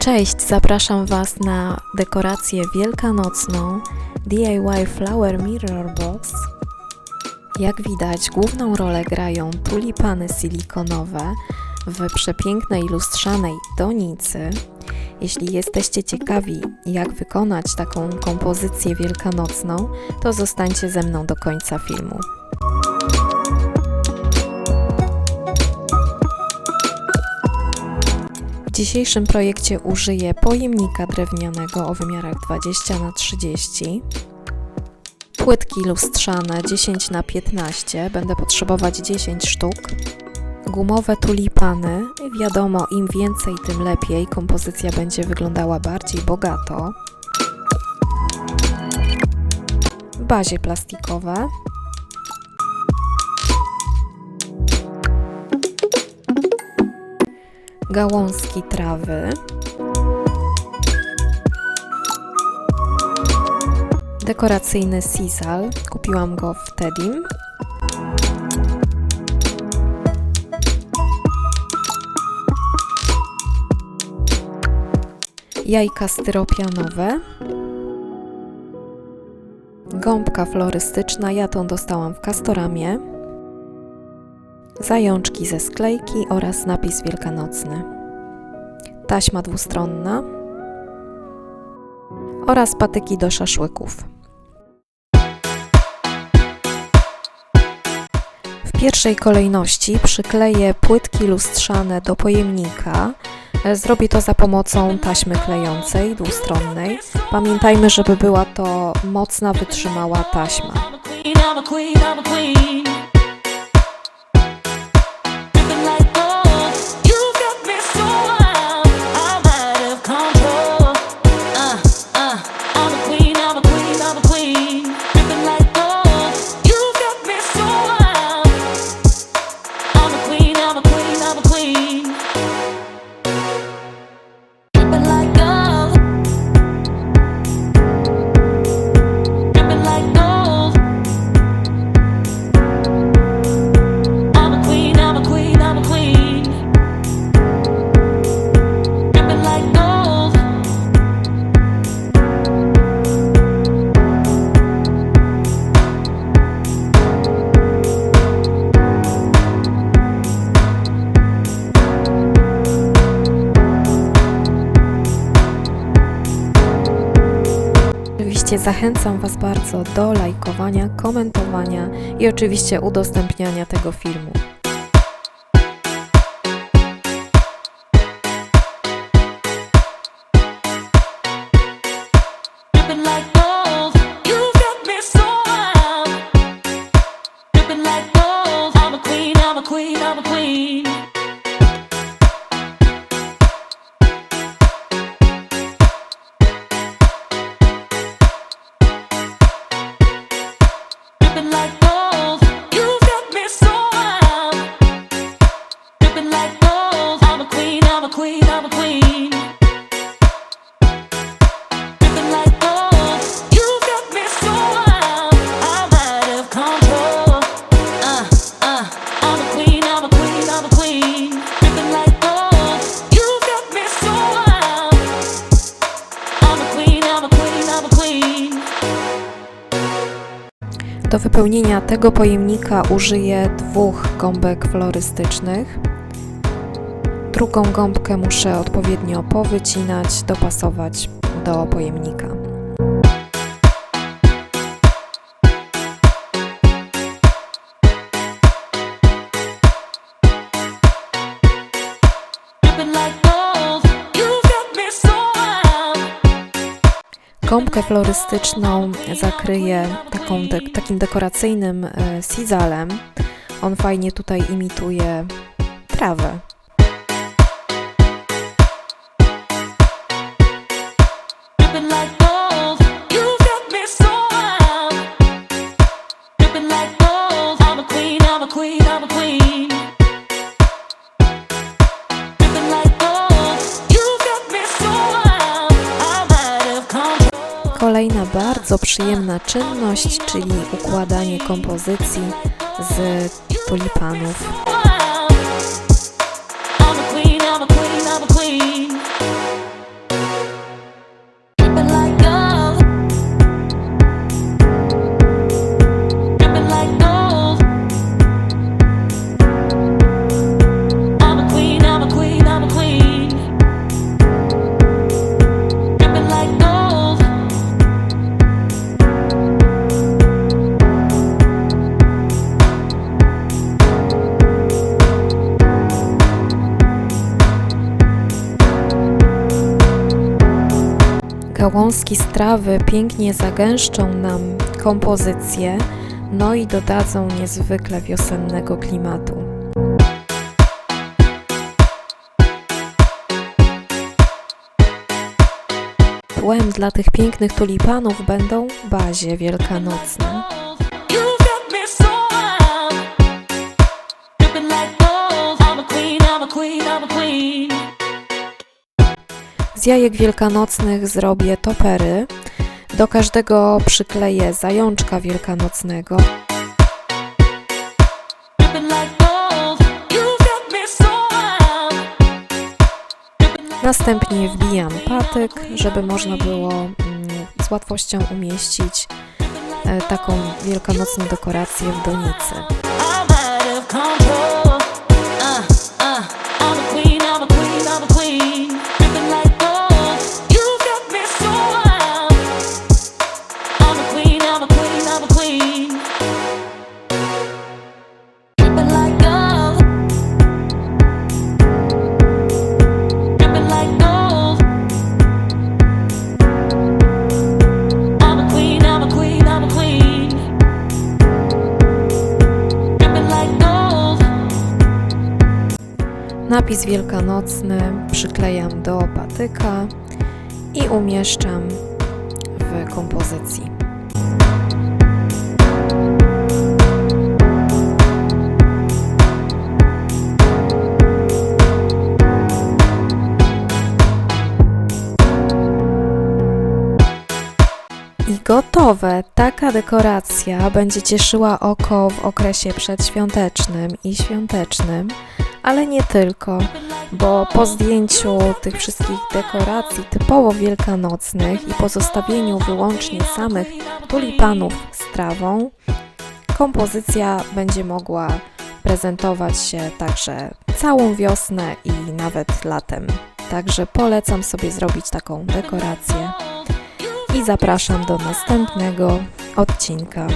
Cześć, zapraszam Was na dekorację wielkanocną DIY Flower Mirror Box. Jak widać, główną rolę grają tulipany silikonowe w przepięknej lustrzanej donicy. Jeśli jesteście ciekawi, jak wykonać taką kompozycję wielkanocną, to zostańcie ze mną do końca filmu. W dzisiejszym projekcie użyję pojemnika drewnianego o wymiarach 20×30, płytki lustrzane 10×15, będę potrzebować 10 sztuk, gumowe tulipany, wiadomo, im więcej tym lepiej, kompozycja będzie wyglądała bardziej bogato, bazie plastikowe, gałązki trawy, dekoracyjny sisal, kupiłam go w Tedim, jajka styropianowe, gąbka florystyczna, ja tą dostałam w Castoramie, zajączki ze sklejki oraz napis wielkanocny, taśma dwustronna oraz patyki do szaszłyków. W pierwszej kolejności przykleję płytki lustrzane do pojemnika. Zrobię to za pomocą taśmy klejącej dwustronnej. Pamiętajmy, żeby była to mocna, wytrzymała taśma. Oczywiście zachęcam Was bardzo do lajkowania, komentowania i oczywiście udostępniania tego filmu. Do wypełnienia tego pojemnika użyję 2 gąbek florystycznych. Drugą gąbkę muszę odpowiednio powycinać, dopasować do pojemnika. Gąbkę florystyczną zakryję takim dekoracyjnym sisalem. On fajnie tutaj imituje trawę. Kolejna bardzo przyjemna czynność, czyli układanie kompozycji z tulipanów. Gałązki z trawy pięknie zagęszczą nam kompozycję, no i dodadzą niezwykle wiosennego klimatu. Tłem dla tych pięknych tulipanów będą bazie wielkanocne. Z jajek wielkanocnych zrobię topery. Do każdego przykleję zajączka wielkanocnego. Następnie wbijam patyk, żeby można było z łatwością umieścić taką wielkanocną dekorację w donicy. Napis wielkanocny przyklejam do patyka i umieszczam w kompozycji. I gotowe! Taka dekoracja będzie cieszyła oko w okresie przedświątecznym i świątecznym, ale nie tylko, bo po zdjęciu tych wszystkich dekoracji typowo wielkanocnych i pozostawieniu wyłącznie samych tulipanów z trawą, kompozycja będzie mogła prezentować się także całą wiosnę i nawet latem. Także polecam sobie zrobić taką dekorację i zapraszam do następnego odcinka.